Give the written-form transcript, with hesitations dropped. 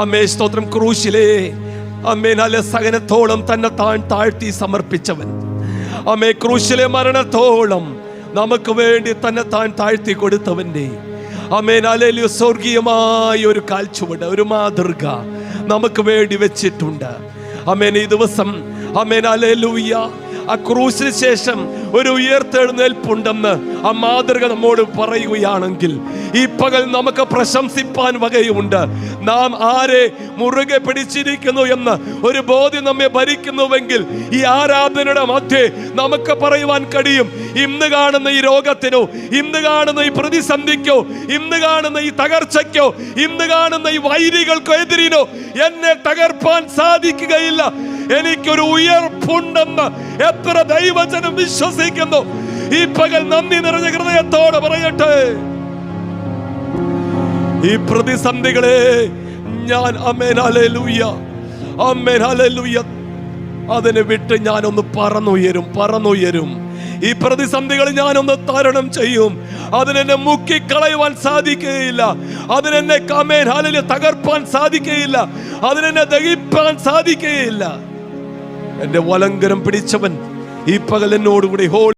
അമ്മേ സ്തോത്രം. ക്രൂശിലെ അമ്മേ നല്ല സഹനത്തോളം തന്നെ താഴ്ത്തി സമർപ്പിച്ചവൻ. അമ്മേ ക്രൂശിലെ മരണത്തോളം നമുക്ക് വേണ്ടി തന്നെ താഴ്ത്തി കൊടുത്തവന്റെ അമേൻ ഹല്ലേലൂയ സ്വർഗീയമായ ഒരു കാൽച്ചുവട്, ഒരു മാതൃക നമുക്ക് വേണ്ടി വെച്ചിട്ടുണ്ട്. അമേൻ ഈ ദിവസം അമേൻ ഹല്ലേലൂയ ആ ക്രൂശിന് ശേഷം ഒരു ഉയർത്തെഴുന്നേൽപ്പുണ്ടെന്ന് ആ മാതൃക നമ്മോട് പറയുകയാണെങ്കിൽ ഈ പകൽ നമുക്ക് പ്രശംസിപ്പാൻ വകയുണ്ട്. നാം ആരെ മുറുകെ പിടിച്ചിരിക്കുന്നു എന്ന് ഒരു ബോധ്യം നമ്മെ ഭരിക്കുന്നുവെങ്കിൽ ഈ ആരാധനയുടെ മധ്യേ നമുക്ക് പറയുവാൻ കഴിയും, ഇന്ന് കാണുന്ന ഈ രോഗത്തിനോ, ഇന്ന് കാണുന്ന ഈ പ്രതിസന്ധിക്കോ, ഇന്ന് കാണുന്ന ഈ തകർച്ചയ്ക്കോ, ഇന്ന് കാണുന്ന ഈ വൈരികൾക്കോ എതിരിനോ എന്നെ തകർപ്പാൻ സാധിക്കുകയില്ല. എനിക്കൊരു ഉയർപ്പുണ്ടെന്ന് എത്ര ദൈവജനം വിശ്വസിക്കുന്നു. ഈ പകൽ നന്ദി നിറഞ്ഞ ഹൃദയത്തോടെ പറയട്ടെ, ഈ പ്രതിസന്ധികളെ ഞാൻ ആമേൻ ഹല്ലേലൂയ, ആമേൻ ഹല്ലേലൂയ, അതിനെ വിട്ട് ഞാനൊന്ന് പറന്നുയരും. ഈ പ്രതിസന്ധികൾ ഞാനൊന്ന് തരണം ചെയ്യും. അതിനെന്നെ മുക്കിക്കളയുവാൻ സാധിക്കുകയില്ല. അതിനെന്നെ ആമേൻ ഹല്ലേലൂയ തകർപ്പാൻ സാധിക്കുകയില്ല. അതിനെന്നെ ദഹിപ്പാൻ സാധിക്കുകയില്ല. എന്റെ വലങ്കരം പിടിച്ചവൻ ഈ പകൽ എന്നോടുകൂടി